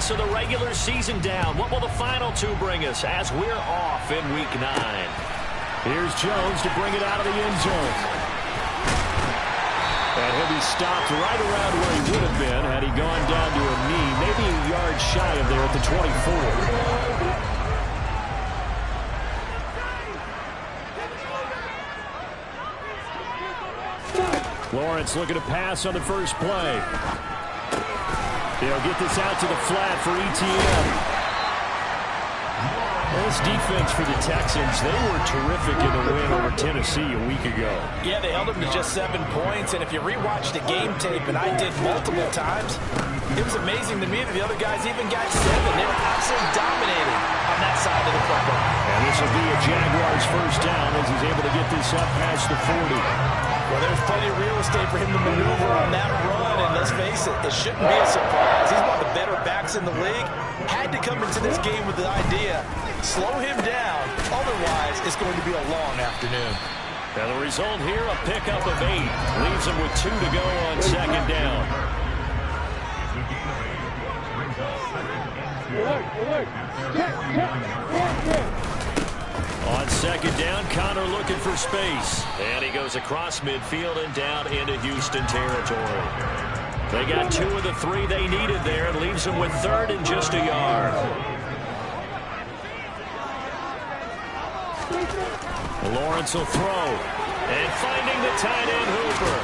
weeks of the regular season down. What will the final two bring us as we're off in Week 9? Here's Jones to bring it out of the end zone. And he'll be stopped right around where he would have been had he gone down to a knee, maybe a yard shy of there at the 24. Lawrence looking to pass on the first play. They'll get this out to the flat for ETN. This defense for the Texans, they were terrific in the win over Tennessee a week ago. Yeah, they held them to just 7 points, and if you rewatch the game tape, and I did multiple times, it was amazing to me that the other guys even got 7. They were absolutely dominating on that side of the football. And this will be a Jaguars first down as he's able to get this up past the 40. Well, there's plenty of real estate for him to maneuver on that run, and let's face it, it shouldn't be a surprise. He's one of the better backs in the league. Had to come into this game with the idea, slow him down, otherwise it's going to be a long afternoon. Now the result here, a pickup of 8. Leaves him with 2 to go on second down. On second down, Connor looking for space. And he goes across midfield and down into Houston territory. They got 2 of the 3 they needed there. It leaves them with 3rd and just a yard. Lawrence will throw. And finding the tight end Hooper.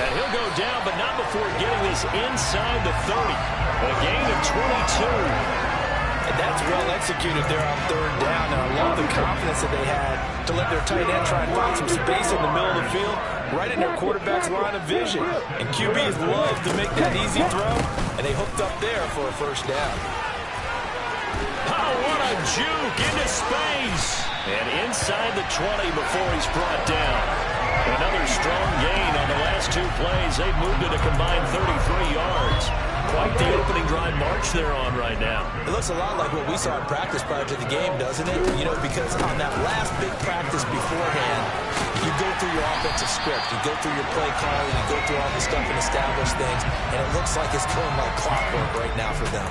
And he'll go down, but not before getting this inside the 30. A gain of 22. And that's well executed there on 3rd down. And I love the confidence that they had to let their tight end try and find some space in the middle of the field, right in their quarterback's line of vision. And QBs love to make that easy throw, and they hooked up there for a first down. Oh, what a juke into space. And inside the 20 before he's brought down. Another strong gain on the last 2 plays. They've moved it a combined 33 yards. Quite the opening drive march they're on right now. It looks a lot like what we saw in practice prior to the game, doesn't it? You know, because on that last big practice beforehand, you go through your offensive script, you go through your play calling, you go through all the stuff and establish things, and it looks like it's going like clockwork right now for them.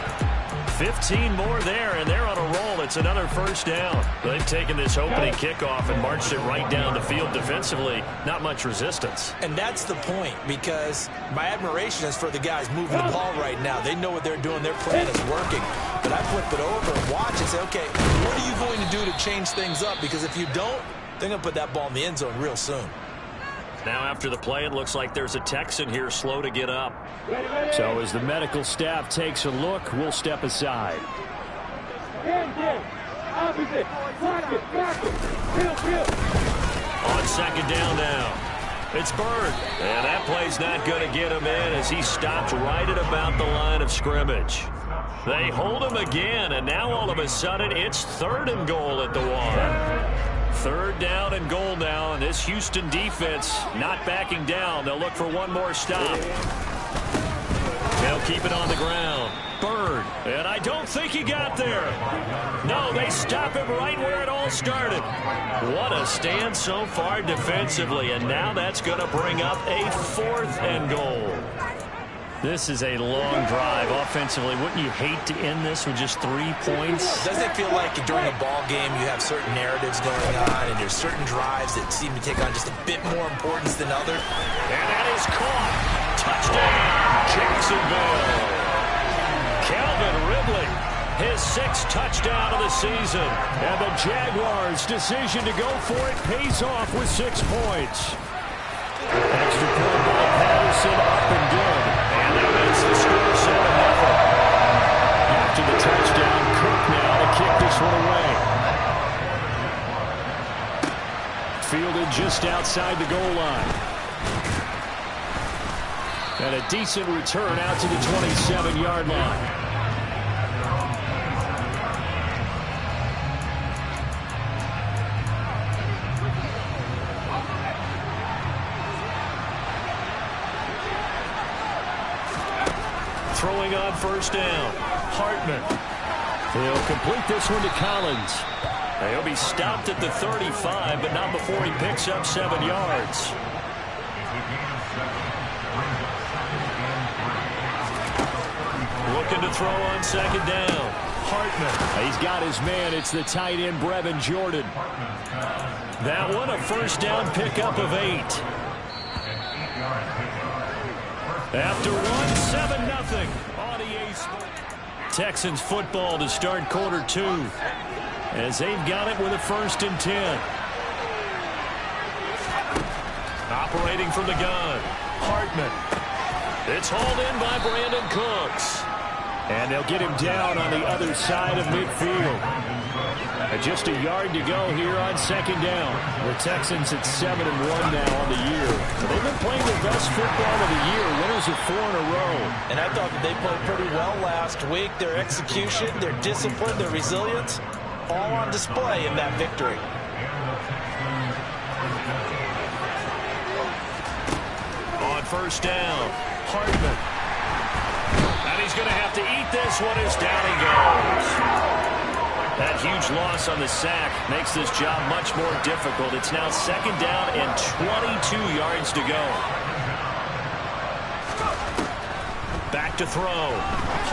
15 more there, and they're on a roll. It's another first down. They've taken this opening kickoff and marched it right down the field defensively. Not much resistance. And that's the point, because my admiration is for the guys moving the ball right now. They know what they're doing. Their plan is working. But I flip it over and watch and say, okay, what are you going to do to change things up? Because if you don't, they're going to put that ball in the end zone real soon. Now after the play, it looks like there's a Texan here slow to get up. So as the medical staff takes a look, we'll step aside. On second down now, it's Bird. And that play's not going to get him in as he stopped right at about the line of scrimmage. They hold him again, and now all of a sudden it's 3rd and goal at the 1. 3rd down and goal now, and this Houston defense not backing down. They'll look for one more stop. They'll keep it on the ground. Bird, and I don't think he got there. No, they stop him right where it all started. What a stand so far defensively, and now that's going to bring up a 4th and goal. This is a long drive offensively. Wouldn't you hate to end this with just 3 points? Doesn't it feel like during a ball game you have certain narratives going on and there's certain drives that seem to take on just a bit more importance than others? And that is caught. Touchdown, Jacksonville. Calvin Ridley, his 6th touchdown of the season. And the Jaguars' decision to go for it pays off with 6 points. Extra point by Patterson, up and good. And that makes the score 7-0. After the touchdown, Cook now to kick this one away. Fielded just outside the goal line. And a decent return out to the 27-yard line. Throwing on first down, Hartman. He'll complete this one to Collins. He'll be stopped at the 35, but not before he picks up 7 yards. Looking to throw on second down. Hartman. He's got his man. It's the tight end, Brevin Jordan. That one, a first down pickup of 8. After one, 7-0 on EA Sports. Texans football to start quarter 2 as they've got it with a 1st and 10. Operating from the gun, Hartman. It's hauled in by Brandon Cooks. And they'll get him down on the other side of midfield. Just a yard to go here on second down. The Texans at 7-1 now on the year. They've been playing their best football of the year. Winners of 4 in a row. And I thought that they played pretty well last week. Their execution, their discipline, their resilience, all on display in that victory. On first down, Hartman. And he's going to have to eat this one as down he goes. That huge loss on the sack makes this job much more difficult. It's now second down and 22 yards to go. Back to throw.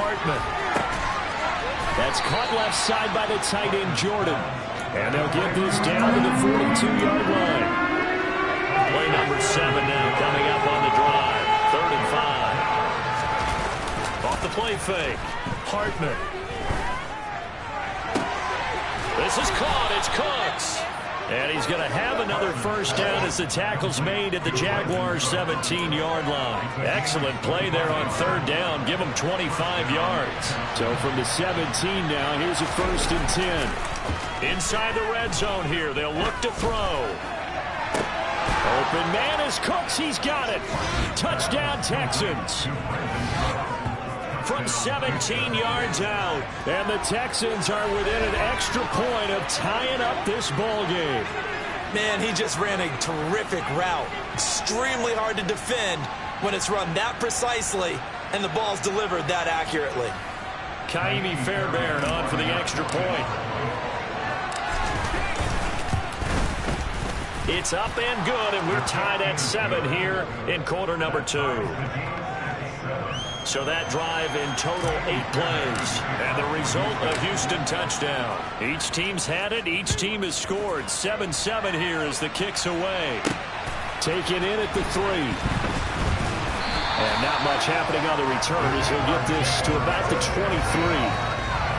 Hartman. That's caught left side by the tight end, Jordan. And they'll get this down to the 42-yard line. Play number 7 now coming up on the drive. 3rd and 5. Off the play fake. Hartman. This is caught. It's Cooks. And he's going to have another first down as the tackle's made at the Jaguars' 17-yard line. Excellent play there on 3rd down. Give them 25 yards. So from the 17 now, here's a 1st and 10. Inside the red zone here. They'll look to throw. Open man is Cooks. He's got it. Touchdown, Texans. From 17 yards out. And the Texans are within an extra point of tying up this ball game. Man, he just ran a terrific route. Extremely hard to defend when it's run that precisely and the ball's delivered that accurately. Kaimi Fairbairn on for the extra point. It's up and good, and we're tied at 7 here in quarter number 2. So that drive in total 8 plays. And the result, a Houston touchdown. Each team's had it. Each team has scored. 7-7 here as the kick's away. Taken in at the 3. And not much happening on the return as he'll get this to about the 23.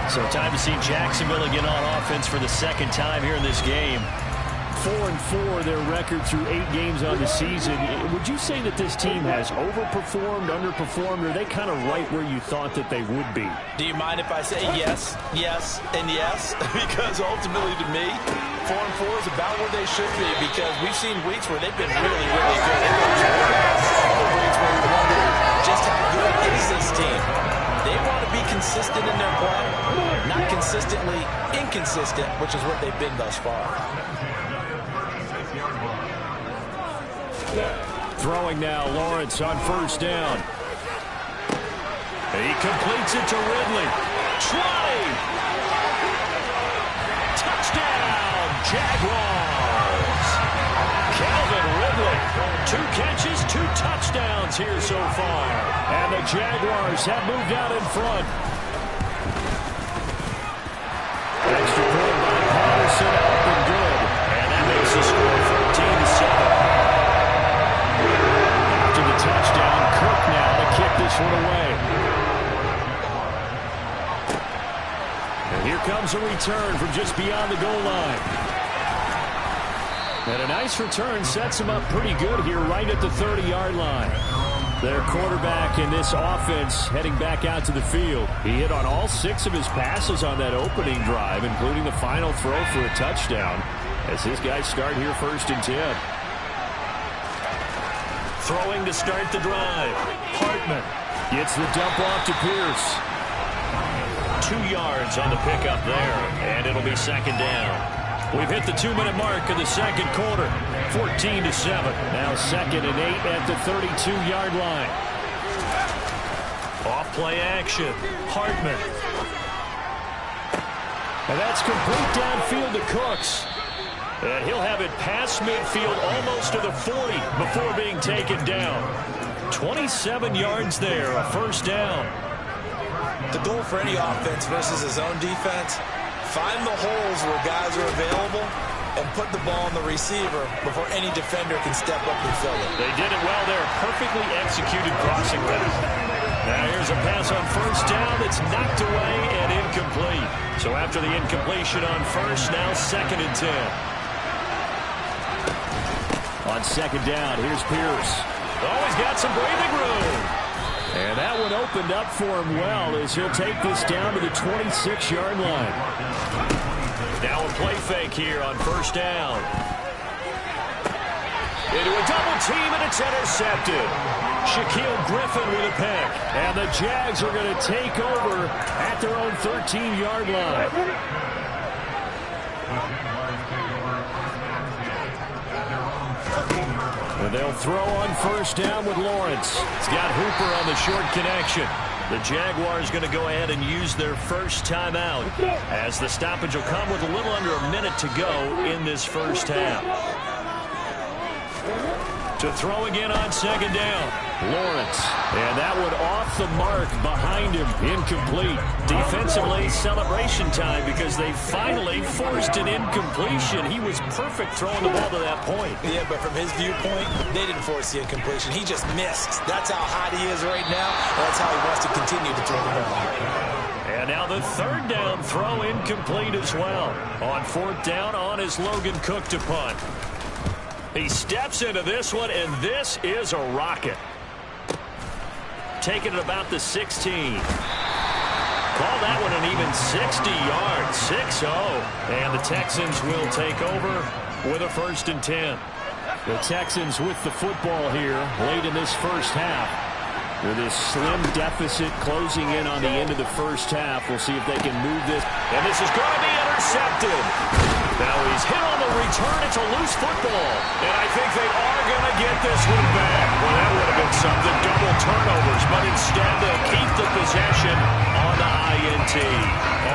So time to see Jacksonville again on offense for the 2nd time here in this game. 4-4 their record through 8 games on the season. Would you say that this team has overperformed, underperformed, or are they kind of right where you thought that they would be? Do you mind if I say yes, yes, and yes? Because ultimately to me, 4-4 is about where they should be, because we've seen weeks where they've been really, really good. And there's other weeks where we wonder just how good is this team. They want to be consistent in their play, not consistently inconsistent, which is what they've been thus far. Throwing now, Lawrence on first down. He completes it to Ridley. Trotty! Touchdown, Jaguars! Calvin Ridley. 2 catches, 2 touchdowns here so far. And the Jaguars have moved out in front. Extra point by Patterson, up and good. And that makes the score 14-7. Touchdown, Cook now to kick this one away. And here comes a return from just beyond the goal line. And a nice return sets him up pretty good here right at the 30-yard line. Their quarterback in this offense heading back out to the field. He hit on all 6 of his passes on that opening drive, including the final throw for a touchdown, as his guys start here 1st and 10. Throwing to start the drive. Hartman gets the dump off to Pierce. 2 yards on the pickup there, and it'll be 2nd down. We've hit the 2-minute mark of the 2nd quarter. 14-7. Now 2nd and 8 at the 32-yard line. Off play action. Hartman. And that's complete downfield to Cooks. And he'll have it past midfield almost to the 40 before being taken down. 27 yards there, a first down. The goal for any offense versus his own defense, find the holes where guys are available and put the ball on the receiver before any defender can step up and fill it. They did it well there. Perfectly executed crossing route. Now here's a pass on first down that's knocked away and incomplete. So after the incompletion on first, now 2nd and 10. On 2nd down, here's Pierce. Oh, he's got some breathing room. And that one opened up for him well as he'll take this down to the 26-yard line. Now a play fake here on first down. Into a double team, and it's intercepted. Shaquille Griffin with a pick. And the Jags are going to take over at their own 13-yard line. And they'll throw on first down with Lawrence. It's got Hooper on the short connection. The Jaguars going to go ahead and use their first timeout as the stoppage will come with a little under a minute to go in this first half. To throw again on 2nd down. Lawrence. And that one off the mark behind him. Incomplete. Defensively, celebration time because they finally forced an incompletion. He was perfect throwing the ball to that point. Yeah, but from his viewpoint, they didn't force the incompletion. He just missed. That's how hot he is right now, and that's how he wants to continue to throw the ball. And now the 3rd down throw incomplete as well. On 4th down, on is Logan Cook to punt. He steps into this one, and this is a rocket. Taking it about the 16. Call that one an even 60 yards, 6-0. And the Texans will take over with a 1st and 10. The Texans with the football here late in this first half. With this slim deficit closing in on the end of the first half. We'll see if they can move this. And this is going to be intercepted. Now he's hit on the return. It's a loose football. And I think they are going to get this one back. Well, that would have been something. Double turnovers. But instead, they'll keep the possession on the INT.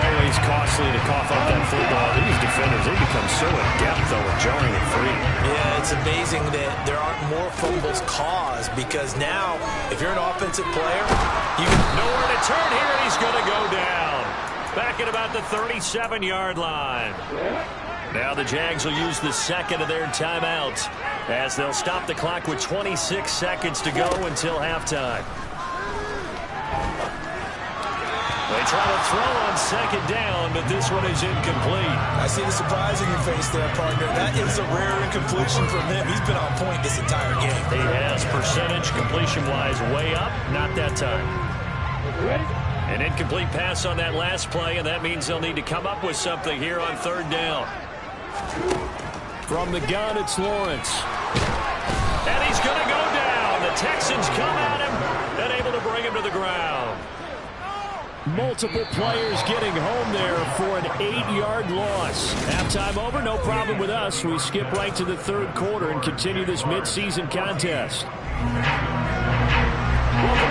Always costly to cough up that football. These defenders, they become so adept, though, at jarring it free. Yeah, it's amazing that there aren't more fumbles caused because now, if you're an offensive player, you can nowhere to turn here, and he's going to go down. Back at about the 37-yard line. Now the Jags will use the 2nd of their timeouts as they'll stop the clock with 26 seconds to go until halftime. They try to throw on 2nd down, but this one is incomplete. I see the surprise in your face there, partner. That is a rare incompletion from him. He's been on point this entire game. He has percentage completion-wise way up, not that time. An incomplete pass on that last play, and that means they'll need to come up with something here on 3rd down. From the gun, it's Lawrence. And he's going to go down. The Texans come at him and able to bring him to the ground. Multiple players getting home there for an 8-yard loss. Halftime over, no problem with us. We skip right to the 3rd quarter and continue this midseason contest. Welcome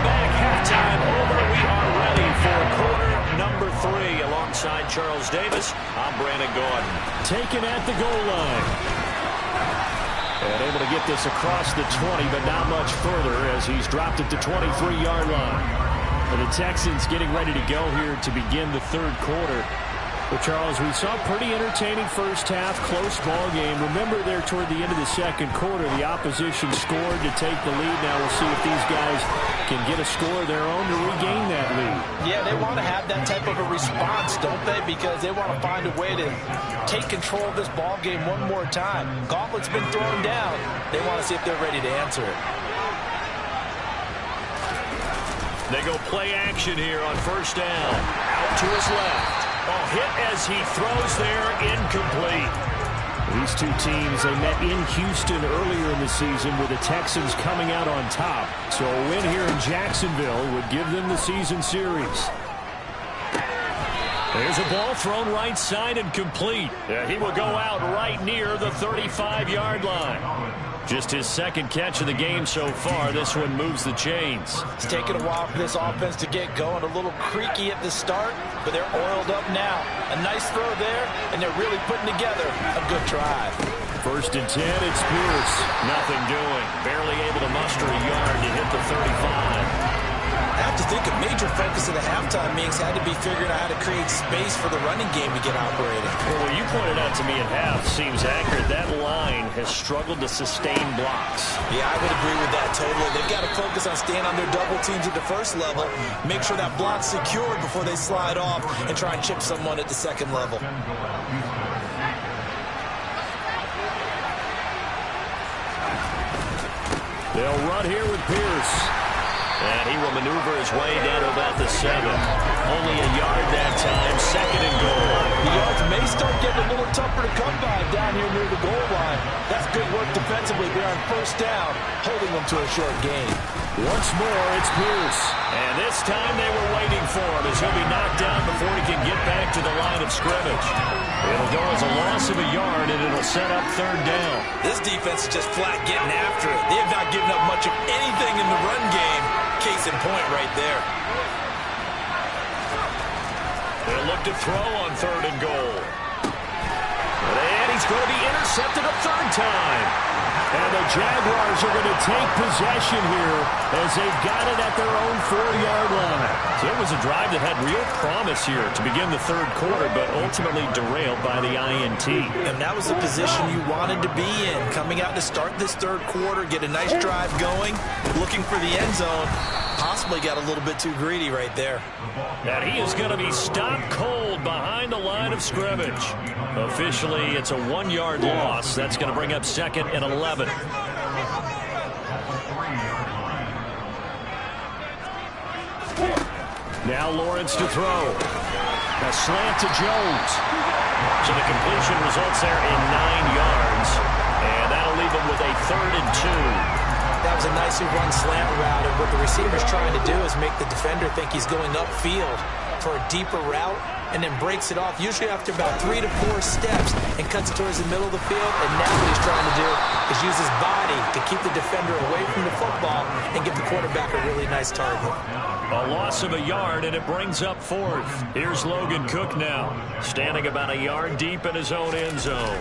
back. Halftime over. We are ready for quarter number 3. Alongside Charles Davis, I'm Brandon Gaudin. Taken at the goal line. And able to get this across the 20, but not much further as he's dropped it to 23-yard line. And the Texans getting ready to go here to begin the 3rd quarter. But, Charles, we saw a pretty entertaining first half, close ball game. Remember there toward the end of the 2nd quarter, the opposition scored to take the lead. Now we'll see if these guys can get a score of their own to regain that lead. Yeah, they want to have that type of a response, don't they? Because they want to find a way to take control of this ball game one more time. Gauntlet's been thrown down. They want to see if they're ready to answer it. They go play action here on first down. Out to his left. Oh, hit as he throws there, incomplete. These two teams, they met in Houston earlier in the season with the Texans coming out on top. So a win here in Jacksonville would give them the season series. There's a ball thrown right side and complete. Yeah, he will go out right near the 35-yard line. Just his 2nd catch of the game so far. This one moves the chains. It's taken a while for this offense to get going. A little creaky at the start, but they're oiled up now. A nice throw there, and they're really putting together a good drive. 1st and 10, it's Pierce. Nothing doing. Barely able to muster a yard to hit the 35. I have to think a major focus of the halftime meetings had to be figuring out how to create space for the running game to get operating. Well, what you pointed out to me at half seems accurate. That line has struggled to sustain blocks. Yeah, I would agree with that totally. They've got to focus on staying on their double teams at the first level, make sure that block's secured before they slide off and try and chip someone at the second level. They'll run here with Pierce. And he will maneuver his way down to about the 7. Only a yard that time, 2nd and goal. The yards may start getting a little tougher to come by down here near the goal line. That's good work defensively there on first down, holding them to a short gain. Once more, it's Pierce. And this time they were waiting for him as he'll be knocked down before he can get back to the line of scrimmage. It'll go as a loss of a yard, and it'll set up 3rd down. This defense is just flat getting after it. They have not given up much of anything in the run game. Case in point right there. They'll look to throw on 3rd and goal. And he's going to be intercepted a 3rd time. And the Jaguars are going to take possession here as they've got it at their own 4-yard line. So it was a drive that had real promise here to begin the 3rd quarter, but ultimately derailed by the INT. And that was the position you wanted to be in. Coming out to start this 3rd quarter, get a nice drive going, looking for the end zone. Possibly got a little bit too greedy right there. And he is going to be stopped cold behind the line of scrimmage. Officially, it's a 1-yard loss. That's going to bring up 2nd and 11. Now Lawrence to throw. A slant to Jones. So the completion results there in 9 yards. And that'll leave him with a 3rd and 2. That was a nicely run slant route, and what the receiver's trying to do is make the defender think he's going upfield for a deeper route, and then breaks it off, usually after about 3 to 4 steps, and cuts it towards the middle of the field. And now what he's trying to do is use his body to keep the defender away from the football and give the quarterback a really nice target. A loss of a yard, and it brings up 4th. Here's Logan Cook now, standing about a yard deep in his own end zone.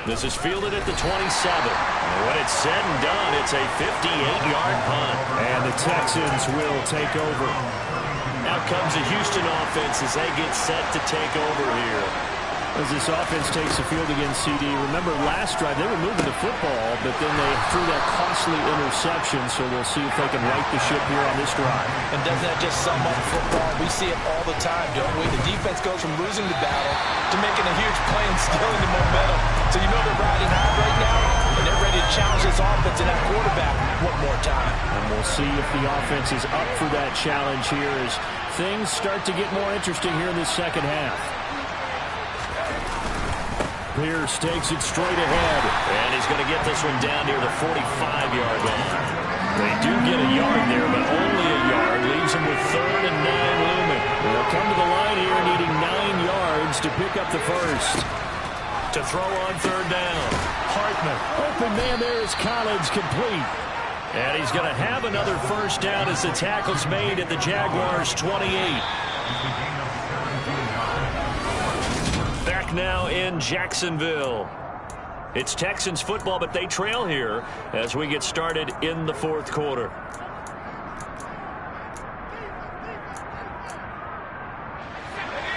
This is fielded at the 27. And when it's said and done, it's a 58-yard punt. And the Texans will take over. Out comes the Houston offense as they get set to take over here. As this offense takes the field against CD, remember last drive they were moving the football, but then they threw that costly interception, so we'll see if they can right the ship here on this drive. And doesn't that just sum up football? We see it all the time, don't we? The defense goes from losing the battle to making a huge play and stealing the momentum. So you know they're riding high right now, and they're ready to challenge this offense and that quarterback one more time. And we'll see if the offense is up for that challenge here as things start to get more interesting here in this 2nd half. Pierce takes it straight ahead. And he's going to get this one down near the 45-yard line. They do get a yard there, but only a yard. Leaves him with 3rd and 9 looming. They'll come to the line here needing 9 yards to pick up the first. To throw on 3rd down. Hartman. Open man there is Collins, complete. And he's going to have another first down as the tackle's made at the Jaguars' 28. Back now in Jacksonville. It's Texans football, but they trail here as we get started in the 4th quarter.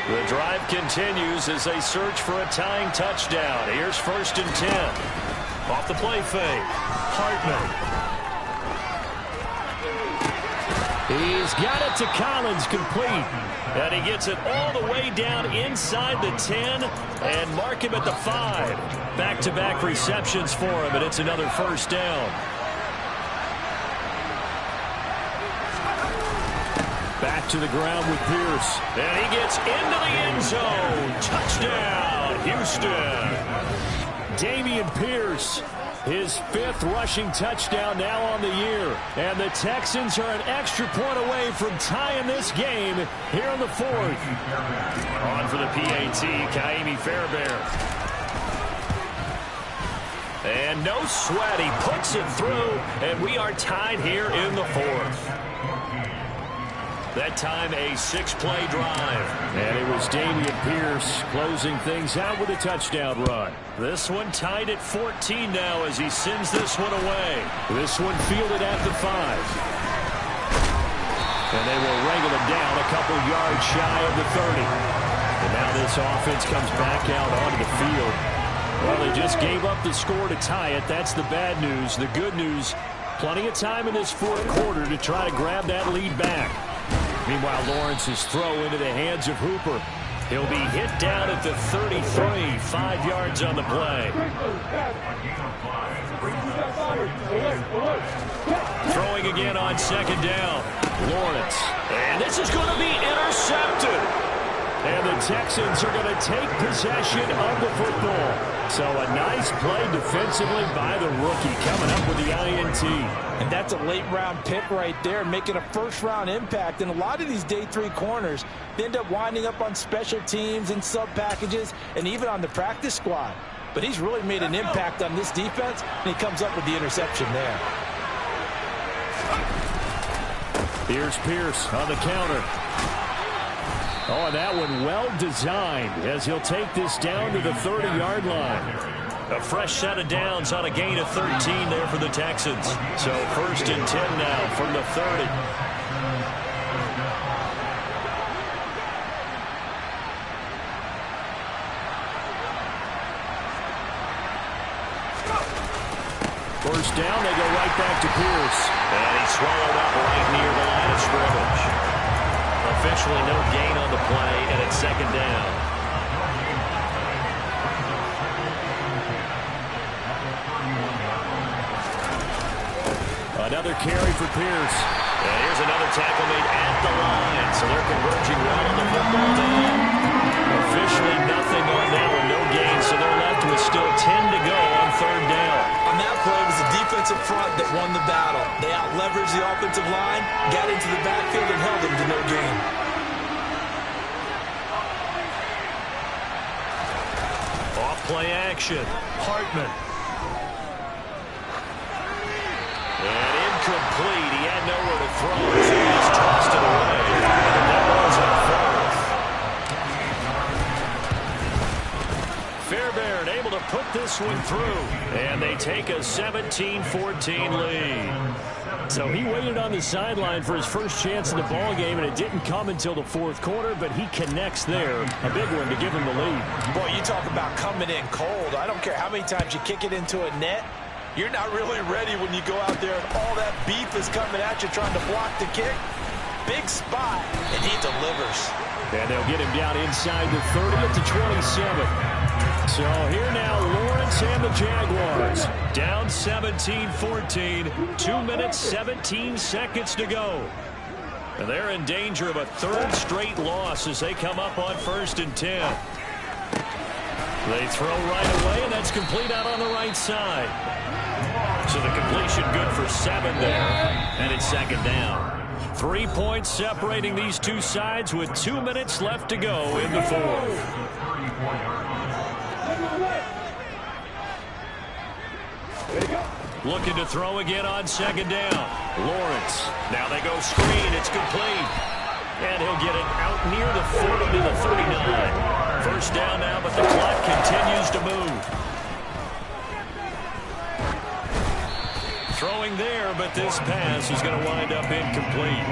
The drive continues as they search for a tying touchdown. Here's 1st and 10. Off the play fake. Hartman. He's got it to Collins, complete. And he gets it all the way down inside the 10 and mark him at the 5. Back-to-back receptions for him, and it's another first down. Back to the ground with Pierce. And he gets into the end zone. Touchdown, Houston. Dameon Pierce, his 5th rushing touchdown now on the year. And the Texans are an extra point away from tying this game here in the 4th. On for the PAT, Ka'imi Fairbairn. And no sweat, he puts it through, and we are tied here in the 4th. That time a 6-play drive. And it was Dameon Pierce closing things out with a touchdown run. This one tied at 14 now as he sends this one away. This one fielded at the 5. And they will wrangle him down a couple yards shy of the 30. And now this offense comes back out onto the field. Well, they just gave up the score to tie it. That's the bad news. The good news, plenty of time in this fourth quarter to try to grab that lead back. Meanwhile, Lawrence's throw into the hands of Hooper. He'll be hit down at the 33, 5 yards on the play. Throwing again on second down. Lawrence. And this is going to be intercepted. And the Texans are going to take possession of the football. So a nice play defensively by the rookie coming up with the INT. And that's a late-round pick right there, making a first-round impact. And a lot of these day 3 corners, they end up winding up on special teams and sub-packages and even on the practice squad. But he's really made an impact on this defense, and he comes up with the interception there. Here's Pierce on the counter. Oh, and that one well designed as he'll take this down to the 30-yard line. A fresh set of downs on a gain of 13 there for the Texans. So 1st and 10 now from the 30. First down, they go right back to Pierce. And he's swallowed up right near the line of scrimmage. Officially no gain on the play, and it's second down. Another carry for Pierce. And here's another tackle made at the line. So they're converging well on the football now. Officially nothing on that one, no gain. So they're left with still 10 to go on third down. On that play, it was the defensive front that won the battle. They out-leveraged the offensive line, got into the backfield, and held them to no gain. Off-play action. Hartman. And incomplete. He had nowhere to throw, so he just tossed it away. And that was a fourth. Fairbairn able to put this one through. And they take a 17-14 lead. So he waited on the sideline for his first chance in the ball game, and it didn't come until the fourth quarter, but he connects there. A big one to give him the lead. Boy, you talk about coming in cold. I don't care how many times you kick it into a net. You're not really ready when you go out there and all that beef is coming at you trying to block the kick. Big spot, and he delivers. And they'll get him down inside the 30 at the 27. So here now, Lawrence and the Jaguars. Down 17-14, 2 minutes, 17 seconds to go. And they're in danger of a third straight loss as they come up on 1st and 10. They throw right away, and that's complete out on the right side. So the completion good for 7 there, and it's second down. 3 points separating these two sides with 2 minutes left to go in the fourth. Looking to throw again on second down. Lawrence. Now they go screen. It's complete. And he'll get it out near the 40 to the 39. First down now, but the clock continues to move. Throwing there, but this pass is going to wind up incomplete.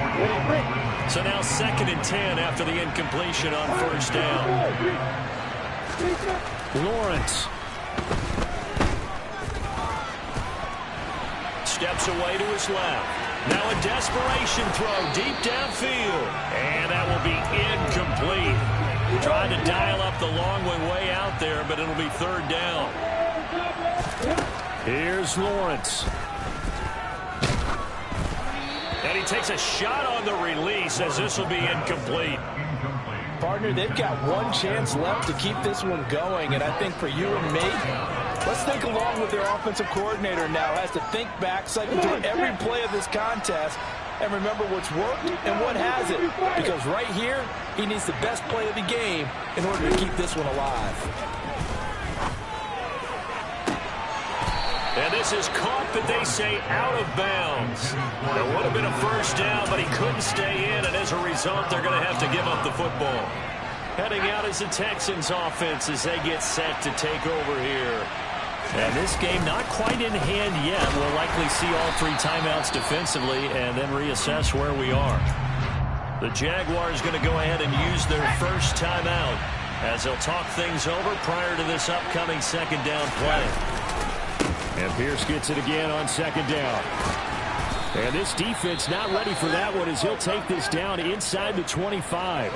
So now 2nd and 10 after the incompletion on first down. Lawrence. Steps away to his left. Now a desperation throw deep downfield. And that will be incomplete. Trying to dial up the long way out there, but it'll be third down. Here's Lawrence. And he takes a shot on the release as this will be incomplete. Partner, they've got one chance left to keep this one going, and I think for you and me, let's think along with their offensive coordinator now. Has to think back, cycle through every play of this contest, and remember what's worked and what hasn't. Because right here, he needs the best play of the game in order to keep this one alive. And this is caught, but they say out of bounds. It would have been a first down, but he couldn't stay in, and as a result, they're going to have to give up the football. Heading out is the Texans offense as they get set to take over here. And this game not quite in hand yet. We'll likely see all 3 timeouts defensively and then reassess where we are. The Jaguars going to go ahead and use their first timeout as they'll talk things over prior to this upcoming second down play. And Pierce gets it again on second down. And this defense not ready for that one as he'll take this down inside the 25.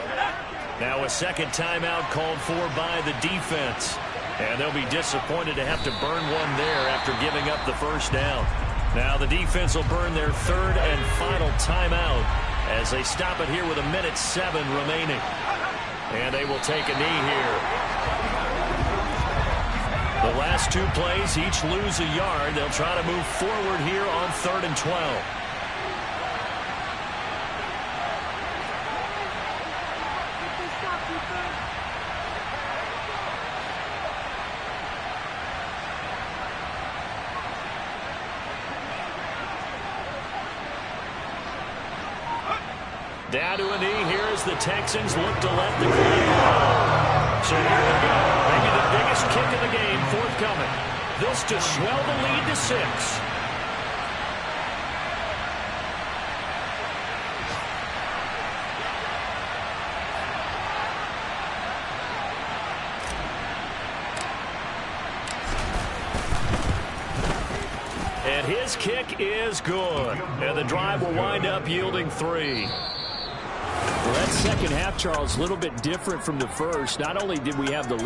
Now a second timeout called for by the defense. And they'll be disappointed to have to burn one there after giving up the first down. Now the defense will burn their third and final timeout as they stop it here with 1:07 remaining. And they will take a knee here. The last 2 plays each lose a yard. They'll try to move forward here on 3rd and 12. Down to a knee here as the Texans look to let the clock go. So here we go. Maybe the biggest kick of the game forthcoming. This to swell the lead to 6. And his kick is good. And the drive will wind up yielding 3. Well, that second half, Charles, a little bit different from the first. Not only did we have the lead,